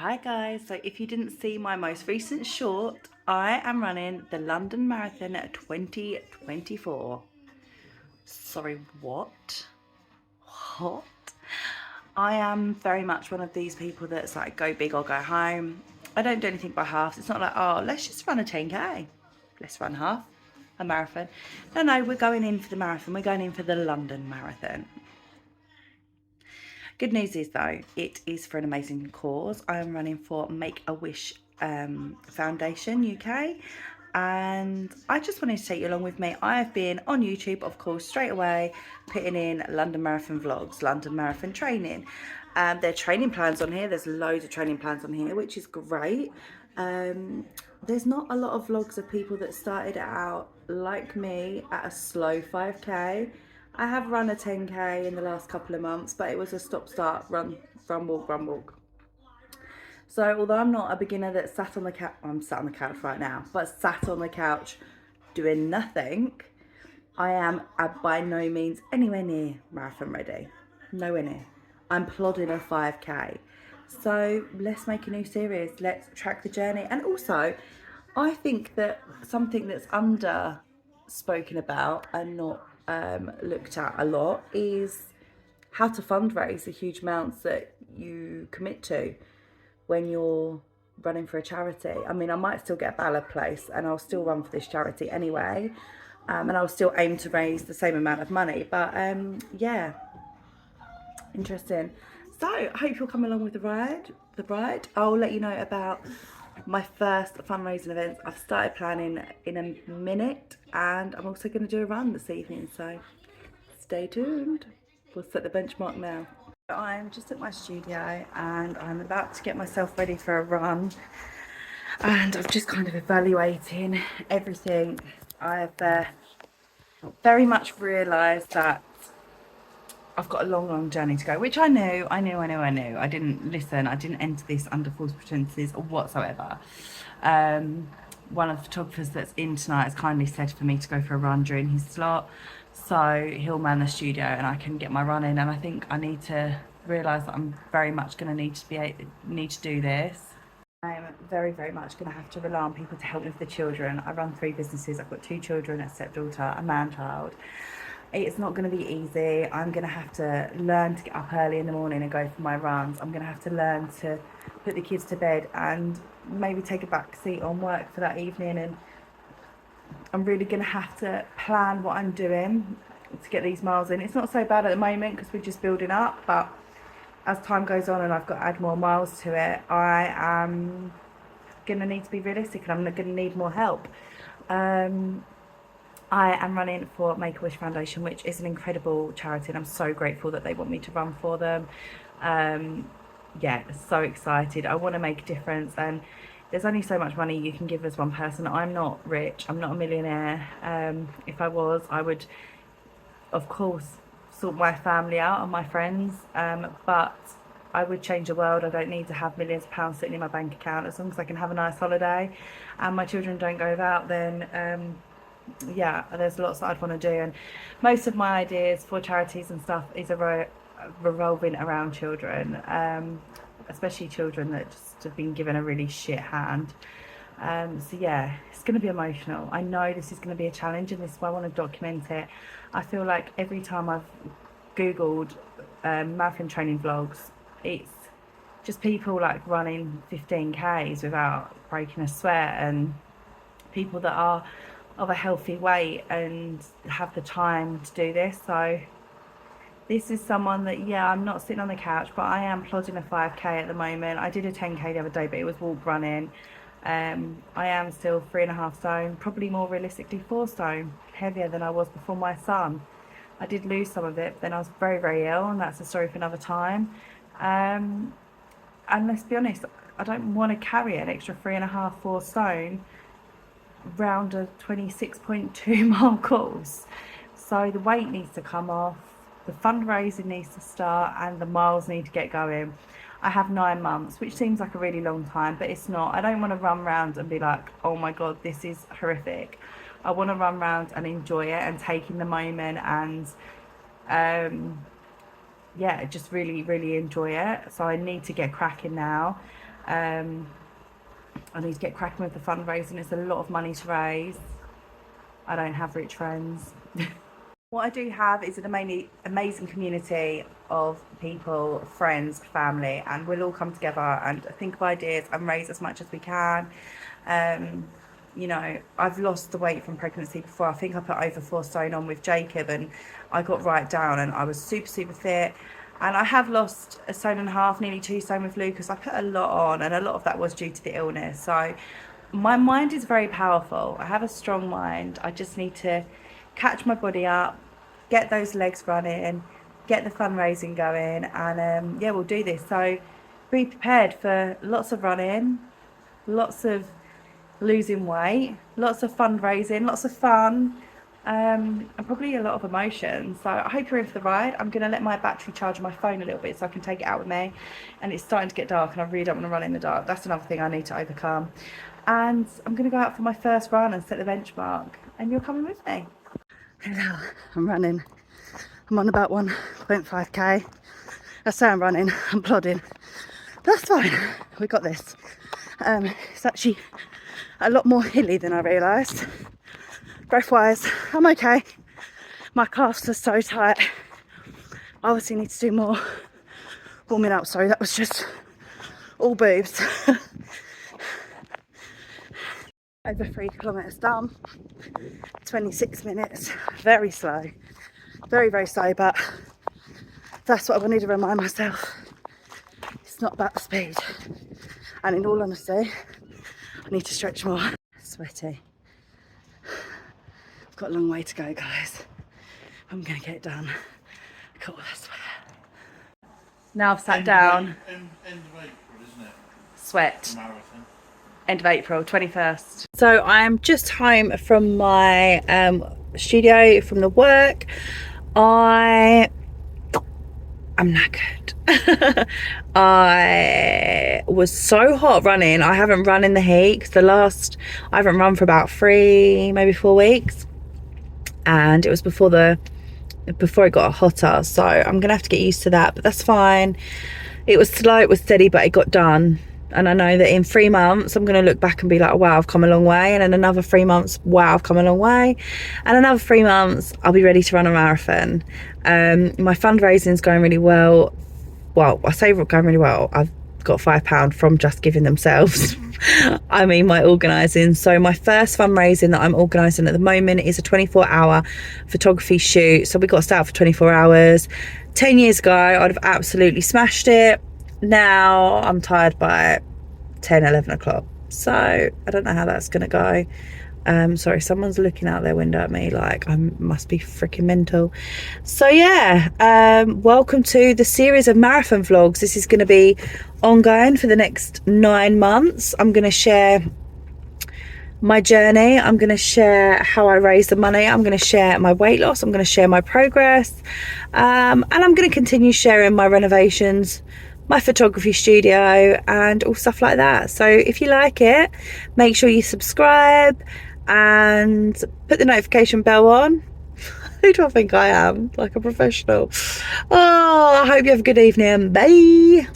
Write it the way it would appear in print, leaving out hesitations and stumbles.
Hi guys, so if you didn't see my most recent short, I am running the London Marathon 2024. Sorry, what? What? I am very much one of these people that's like go big or go home. I don't do anything by halves. It's not like, oh, let's just run a 10k. Let's run half a marathon. No, we're going in for the marathon. We're going in for the London Marathon. Good news is though, it is for an amazing cause. I am running for Make-A-Wish Foundation UK, and I just wanted to take you along with me. I have been on YouTube, of course, straight away, putting in London Marathon vlogs, London Marathon training. There are training plans on here. There's loads of training plans on here, which is great. There's not a lot of vlogs of people that started out like me at a slow 5k. I have run a 10k in the last couple of months, but it was a stop-start, run, walk, run, walk. So although I'm not a beginner that sat on the couch, I'm sat on the couch right now, but sat on the couch doing nothing, I am by no means anywhere near marathon ready. Nowhere near. I'm plodding a 5k. So let's make a new series. Let's track the journey. And also, I think that something that's under spoken about and not looked at a lot is how to fundraise the huge amounts that you commit to when you're running for a charity. I mean, I might still get a ballot place and I'll still run for this charity anyway, and I'll still aim to raise the same amount of money, but yeah, interesting. So I hope you'll come along with the ride. I'll let you know about my first fundraising events. I've started planning in a minute, and I'm also going to do a run this evening, so stay tuned. We'll set the benchmark now. I'm just at my studio and I'm about to get myself ready for a run, and I'm just kind of evaluating everything. I've very much realised that I've got a long journey to go, which I knew. I didn't listen. I didn't enter this under false pretenses or whatsoever. One of the photographers that's in tonight has kindly said for me to go for a run during his slot, so he'll man the studio and I can get my run in. And I think I need to realise that I'm very much going to need to do this. I'm very much going to have to rely on people to help me with the children. I run 3 businesses. I've got 2 children, a stepdaughter, a man-child. It's not going to be easy. I'm going to have to learn to get up early in the morning and go for my runs. I'm going to have to learn to put the kids to bed and maybe take a back seat on work for that evening. And I'm really going to have to plan what I'm doing to get these miles in. It's not so bad at the moment because we're just building up, but as time goes on and I've got to add more miles to it, I am going to need to be realistic and I'm going to need more help. I am running for Make-A-Wish Foundation, which is an incredible charity, and I'm so grateful that they want me to run for them. Yeah, so excited. I want to make a difference, and there's only so much money you can give as one person. I'm not rich. I'm not a millionaire. If I was, I would, of course, sort my family out and my friends, but I would change the world. I don't need to have millions of pounds sitting in my bank account. As long as I can have a nice holiday and my children don't go without, then yeah, there's lots that I'd want to do. And most of my ideas for charities and stuff is revolving around children, especially children that just have been given a really shit hand. So yeah, it's going to be emotional. I know this is going to be a challenge, and this is why I want to document it. I feel like every time I've googled marathon training vlogs, it's just people like running 15k's without breaking a sweat, and people that are of a healthy weight and have the time to do this. So this is someone that, yeah, I'm not sitting on the couch, but I am plodding a 5k at the moment. I did a 10k the other day, but it was walk running. I am still 3.5 stone, probably more realistically 4 stone heavier than I was before my son. I did lose some of it, but then I was very ill, and that's a story for another time. And let's be honest, I don't want to carry an extra 3.5, 4 stone round a 26.2 mile course. So the weight needs to come off, the fundraising needs to start, and the miles need to get going. I have 9 months, which seems like a really long time, but it's not. I don't want to run around and be like, oh my god, this is horrific. I want to run around and enjoy it and take in the moment, and yeah, just really enjoy it. So I need to get cracking now. I need to get cracking with the fundraising. It's a lot of money to raise. I don't have rich friends. What I do have is an amazing community of people, friends, family, and we'll all come together and think of ideas and raise as much as we can. You know, I've lost the weight from pregnancy before. I think I put over 4 stone on with Jacob, and I got right down and I was super fit. And I have lost 1.5 stone, nearly 2 stone with Lucas. I put a lot on, and a lot of that was due to the illness. So my mind is very powerful. I have a strong mind. I just need to catch my body up, get those legs running, get the fundraising going, and yeah, we'll do this. So be prepared for lots of running, lots of losing weight, lots of fundraising, lots of fun, and probably a lot of emotion. So I hope you're in for the ride. I'm going to let my battery charge my phone a little bit so I can take it out with me, and it's starting to get dark and I really don't want to run in the dark. That's another thing I need to overcome. And I'm going to go out for my first run and set the benchmark, and you're coming with me. Hello, I'm running. I'm on about 1.5k. I say I'm running, I'm plodding. That's fine, we got this. It's actually a lot more hilly than I realised. Breath wise, I'm okay. My calves are so tight. I obviously need to do more warming up. Sorry, that was just all boobs. Over 3 kilometres done, 26 minutes, very slow, very slow, but that's what I need to remind myself. It's not about the speed, and in all honesty, I need to stretch more. Sweaty. I've got a long way to go, guys. I'm gonna get it done. Cool, I swear. Now I've sat down. End of April, isn't it? Sweat. Marathon. End of April, 21st. So I'm just home from my studio, from the work. I'm knackered. I was so hot running. I haven't run in the heat because I haven't run for about 3, maybe 4 weeks, and it was before it got hotter. So I'm gonna have to get used to that, but that's fine. It was slow, it was steady, but it got done. And I know that in 3 months, I'm going to look back and be like, wow, I've come a long way. And in another 3 months, wow, I've come a long way. And another 3 months, I'll be ready to run a marathon. My fundraising is going really well. Well, I say going really well. I've got £5 from Just Giving themselves. I mean, my organising. So my first fundraising that I'm organising at the moment is a 24-hour photography shoot. So we got to start for 24 hours. 10 years ago, I'd have absolutely smashed it. Now I'm tired by 10, 11 o'clock. So I don't know how that's going to go. Sorry, someone's looking out their window at me like I must be freaking mental. So yeah, welcome to the series of marathon vlogs. This is going to be ongoing for the next 9 months. I'm going to share my journey. I'm going to share how I raise the money. I'm going to share my weight loss. I'm going to share my progress. And I'm going to continue sharing my renovations, my photography studio, and all stuff like that. So if you like it, make sure you subscribe and put the notification bell on. Who do I think I am? Like a professional. Oh, I hope you have a good evening. Bye.